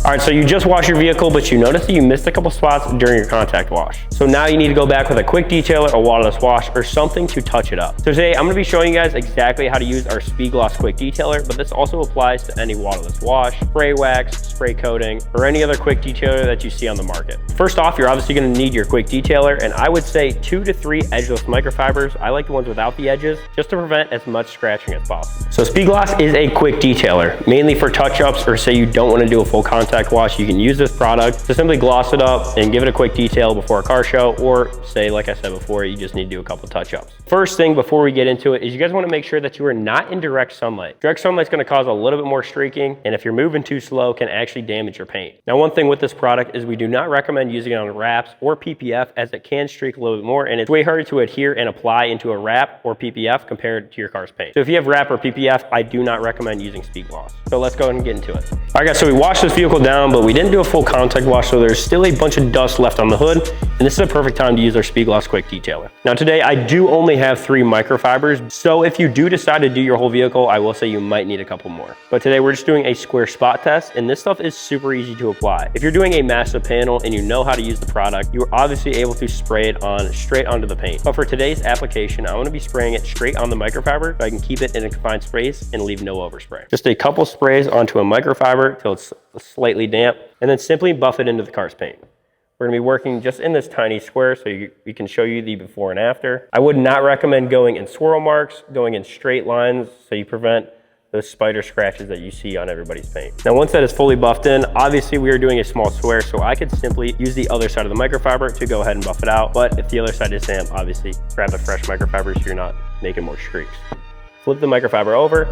All right, so you just washed your vehicle, but you noticed that you missed a couple spots during your contact wash. So now you need to go back with a quick detailer, a waterless wash, or something to touch it up. So today I'm gonna be showing you guys exactly how to use our Speed Gloss quick detailer, but this also applies to any waterless wash, spray wax, spray coating, or any other quick detailer that you see on the market. First off, you're obviously gonna need your quick detailer, and I would say 2 to 3 edgeless microfibers. I like the ones without the edges, just to prevent as much scratching as possible. So Speed Gloss is a quick detailer, mainly for touch-ups, or say you don't wanna do a full contact wash. You can use this product to simply gloss it up and give it a quick detail before a car show, or say, like I said before, you just need to do a couple touch-ups. First thing before we get into it is you guys wanna make sure that you are not in direct sunlight. Direct sunlight is gonna cause a little bit more streaking, and if you're moving too slow, can actually damage your paint. Now, one thing with this product is we do not recommend using it on wraps or PPF, as it can streak a little bit more, and it's way harder to adhere and apply into a wrap or PPF compared to your car's paint. So if you have wrap or PPF, I do not recommend using Speed Gloss. So let's go ahead and get into it. All right, guys, so we washed this vehicle down, but we didn't do a full contact wash, so there's still a bunch of dust left on the hood, and this is a perfect time to use our Speed Gloss quick detailer. Now today, I do only have 3 microfibers, so if you do decide to do your whole vehicle, I will say you might need a couple more. But today we're just doing a square spot test, and this stuff is super easy to apply. If you're doing a massive panel and you know how to use the product, you're obviously able to spray it on straight onto the paint. But for today's application, I'm gonna be spraying it straight on the microfiber so I can keep it in a confined space and leave no overspray. Just a couple sprays onto a microfiber till it's slightly damp, and then simply buff it into the car's paint. We're gonna be working just in this tiny square so we can show you the before and after. I would not recommend going in swirl marks, going in straight lines, so you prevent those spider scratches that you see on everybody's paint. Now, once that is fully buffed in, obviously we are doing a small square, so I could simply use the other side of the microfiber to go ahead and buff it out. But if the other side is damp, obviously grab the fresh microfiber so you're not making more streaks. Flip the microfiber over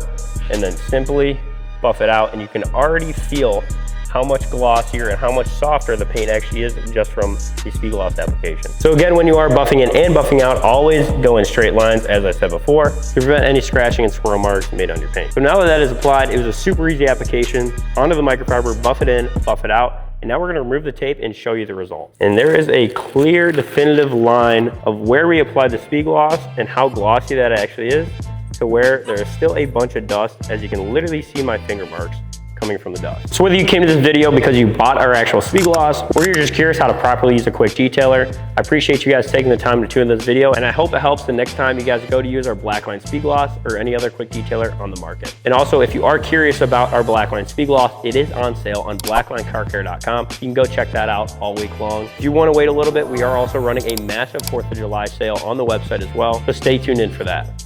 and then simply buff it out, and you can already feel how much glossier and how much softer the paint actually is just from the Speed Gloss application. So again, when you are buffing in and buffing out, always go in straight lines, as I said before, to prevent any scratching and swirl marks made on your paint. So now that that is applied, it was a super easy application. Onto the microfiber, buff it in, buff it out, and now we're gonna remove the tape and show you the result. And there is a clear, definitive line of where we applied the Speed Gloss and how glossy that actually is, to where there is still a bunch of dust, as you can literally see my finger marks coming from the dust. So whether you came to this video because you bought our actual Speed Gloss, or you're just curious how to properly use a quick detailer, I appreciate you guys taking the time to tune in this video, and I hope it helps the next time you guys go to use our Blackline Speed Gloss or any other quick detailer on the market. And also, if you are curious about our Blackline Speed Gloss, it is on sale on blacklinecarcare.com. You can go check that out all week long. If you want to wait a little bit, we are also running a massive 4th of July sale on the website as well, so stay tuned in for that.